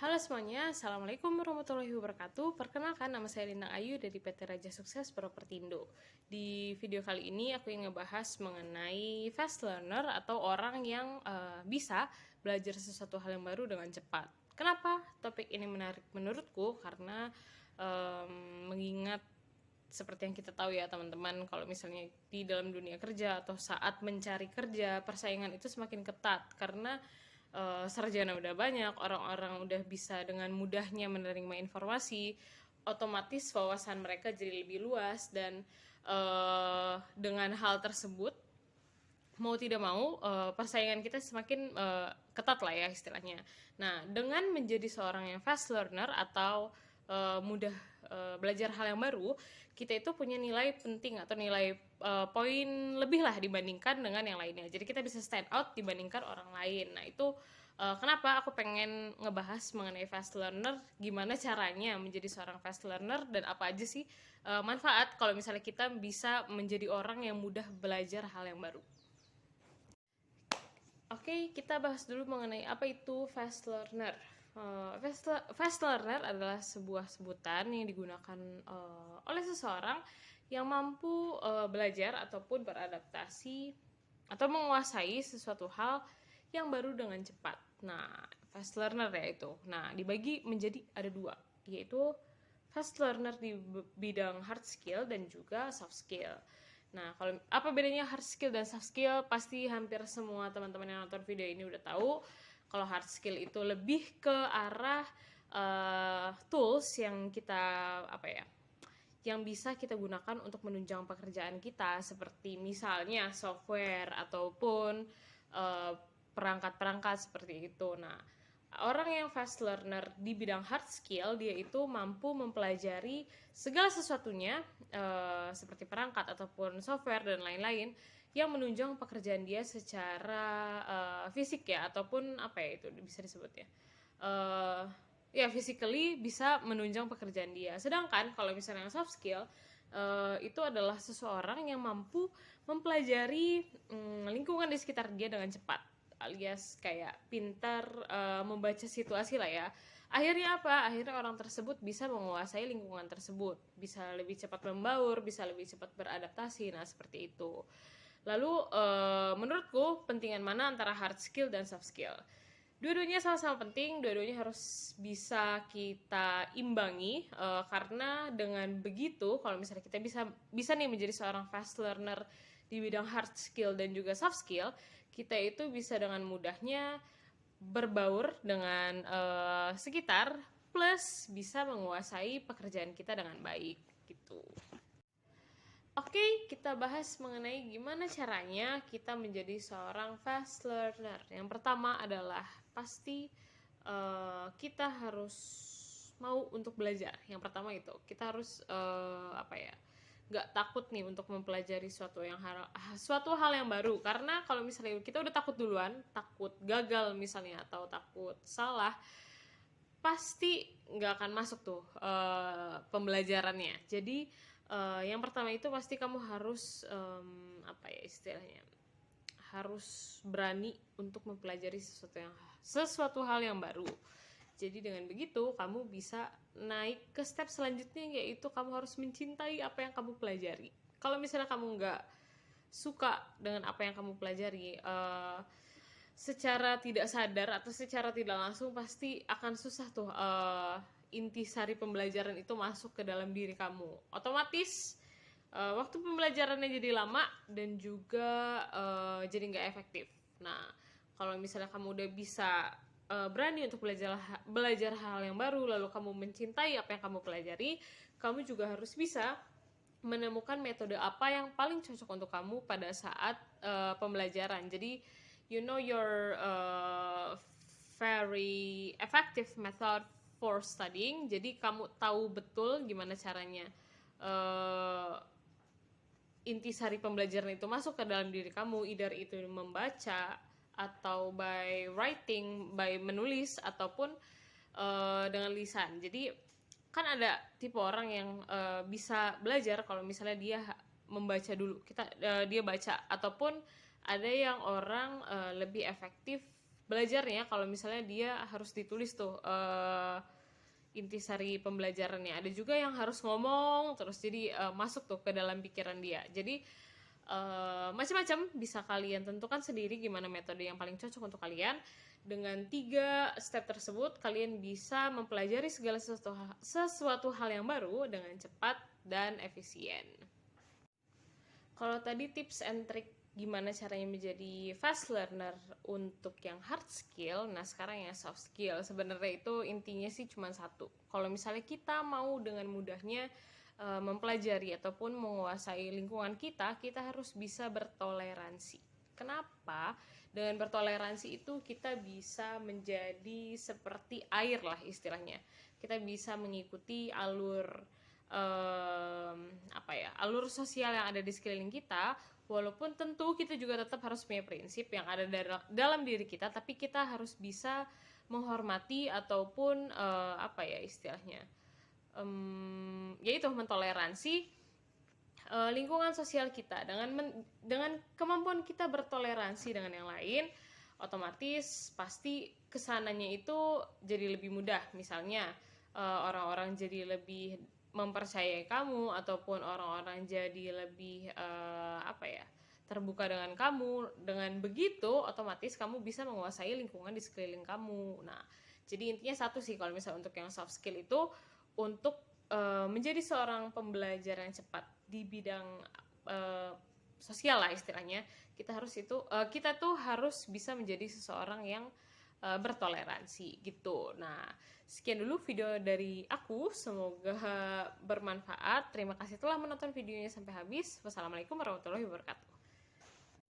Halo semuanya, Assalamualaikum warahmatullahi wabarakatuh. Perkenalkan, nama saya Lina Ayu dari PT Raja Sukses Propertindo. Di video kali ini aku ingin ngebahas mengenai fast learner atau orang yang bisa belajar sesuatu hal yang baru dengan cepat. Kenapa topik ini menarik menurutku? Karena mengingat seperti yang kita tahu ya teman-teman, kalau misalnya di dalam dunia kerja atau saat mencari kerja, persaingan itu semakin ketat karena sarjana udah banyak, orang-orang udah bisa dengan mudahnya menerima informasi, otomatis wawasan mereka jadi lebih luas dan dengan hal tersebut mau tidak mau persaingan kita semakin ketat lah ya istilahnya. Nah, dengan menjadi seorang yang fast learner atau mudah belajar hal yang baru, kita itu punya nilai penting atau nilai poin lebih lah dibandingkan dengan yang lainnya. Jadi kita bisa stand out dibandingkan orang lain. Nah, itu kenapa aku pengen ngebahas mengenai fast learner, gimana caranya menjadi seorang fast learner dan apa aja sih manfaat kalau misalnya kita bisa menjadi orang yang mudah belajar hal yang baru. Oke, kita bahas dulu mengenai apa itu fast learner. Fast learner adalah sebuah sebutan yang digunakan oleh seseorang yang mampu belajar ataupun beradaptasi atau menguasai sesuatu hal yang baru dengan cepat. Nah, fast learner ya itu. Nah, dibagi menjadi ada dua, yaitu fast learner di bidang hard skill dan juga soft skill. Nah, kalau apa bedanya hard skill dan soft skill? Pasti hampir semua teman-teman yang nonton video ini udah tahu. Kalau hard skill itu lebih ke arah tools yang kita yang bisa kita gunakan untuk menunjang pekerjaan kita, seperti misalnya software ataupun perangkat-perangkat seperti itu. Nah, orang yang fast learner di bidang hard skill, dia itu mampu mempelajari segala sesuatunya seperti perangkat ataupun software dan lain-lain yang menunjang pekerjaan dia secara fisik ya, ataupun apa ya itu bisa disebut ya, ya physically bisa menunjang pekerjaan dia. Sedangkan kalau misalnya soft skill itu adalah seseorang yang mampu mempelajari lingkungan di sekitar dia dengan cepat, alias kayak pintar membaca situasi lah ya. Akhirnya apa? Akhirnya orang tersebut bisa menguasai lingkungan tersebut, bisa lebih cepat membaur, bisa lebih cepat beradaptasi. Nah, seperti itu. Lalu menurutku pentingan mana antara hard skill dan soft skill? Dua-duanya sama-sama penting, dua-duanya harus bisa kita imbangi karena dengan begitu kalau misalnya kita bisa nih menjadi seorang fast learner di bidang hard skill dan juga soft skill, kita itu bisa dengan mudahnya berbaur dengan sekitar, plus bisa menguasai pekerjaan kita dengan baik gitu. Oke, kita bahas mengenai gimana caranya kita menjadi seorang fast learner. Yang pertama adalah pasti kita harus mau untuk belajar. Yang pertama itu kita harus nggak takut nih untuk mempelajari suatu hal yang baru. Karena kalau misalnya kita udah takut duluan, takut gagal misalnya atau takut salah, pasti nggak akan masuk tuh pembelajarannya. Jadi yang pertama itu pasti kamu harus istilahnya, harus berani untuk mempelajari sesuatu hal yang baru. Jadi dengan begitu kamu bisa naik ke step selanjutnya, yaitu kamu harus mencintai apa yang kamu pelajari. Kalau misalnya kamu nggak suka dengan apa yang kamu pelajari, secara tidak sadar atau secara tidak langsung pasti akan susah tuh intisari pembelajaran itu masuk ke dalam diri kamu. Otomatis waktu pembelajarannya jadi lama dan juga jadi nggak efektif. Nah, kalau misalnya kamu udah bisa berani untuk belajar hal yang baru, lalu kamu mencintai apa yang kamu pelajari, kamu juga harus bisa menemukan metode apa yang paling cocok untuk kamu pada saat pembelajaran. Jadi you know your very effective method for studying. Jadi kamu tahu betul gimana caranya intisari pembelajaran itu masuk ke dalam diri kamu, either itu membaca atau by writing, by menulis, ataupun dengan lisan. Jadi kan ada tipe orang yang bisa belajar kalau misalnya dia membaca dulu, dia baca, ataupun ada yang orang lebih efektif belajarnya, kalau misalnya dia harus ditulis tuh intisari pembelajarannya. Ada juga yang harus ngomong terus, jadi masuk tuh ke dalam pikiran dia. Jadi macam-macam, bisa kalian tentukan sendiri gimana metode yang paling cocok untuk kalian. Dengan 3 step tersebut kalian bisa mempelajari segala sesuatu hal yang baru dengan cepat dan efisien. Kalau tadi tips and trick gimana caranya menjadi fast learner untuk yang hard skill, nah sekarang yang soft skill. Sebenarnya itu intinya sih cuma satu. Kalau misalnya kita mau dengan mudahnya mempelajari ataupun menguasai lingkungan kita harus bisa bertoleransi. Kenapa? Dengan bertoleransi itu kita bisa menjadi seperti air lah istilahnya. Kita bisa mengikuti alur alur sosial yang ada di sekeliling kita, walaupun tentu kita juga tetap harus punya prinsip yang ada dalam diri kita, tapi kita harus bisa menghormati ataupun istilahnya yaitu mentoleransi lingkungan sosial kita. Dengan kemampuan kita bertoleransi dengan yang lain, otomatis pasti kesananya itu jadi lebih mudah. Misalnya orang-orang jadi lebih mempercayai kamu, ataupun orang-orang jadi lebih terbuka dengan kamu. Dengan begitu otomatis kamu bisa menguasai lingkungan di sekeliling kamu. Nah, jadi intinya satu sih kalau misalnya untuk yang soft skill itu, untuk menjadi seorang pembelajar yang cepat di bidang sosial lah istilahnya, kita tuh harus bisa menjadi seseorang yang bertoleransi gitu. Nah, sekian dulu video dari aku, semoga bermanfaat. Terima kasih telah menonton videonya sampai habis. Wassalamualaikum warahmatullahi wabarakatuh.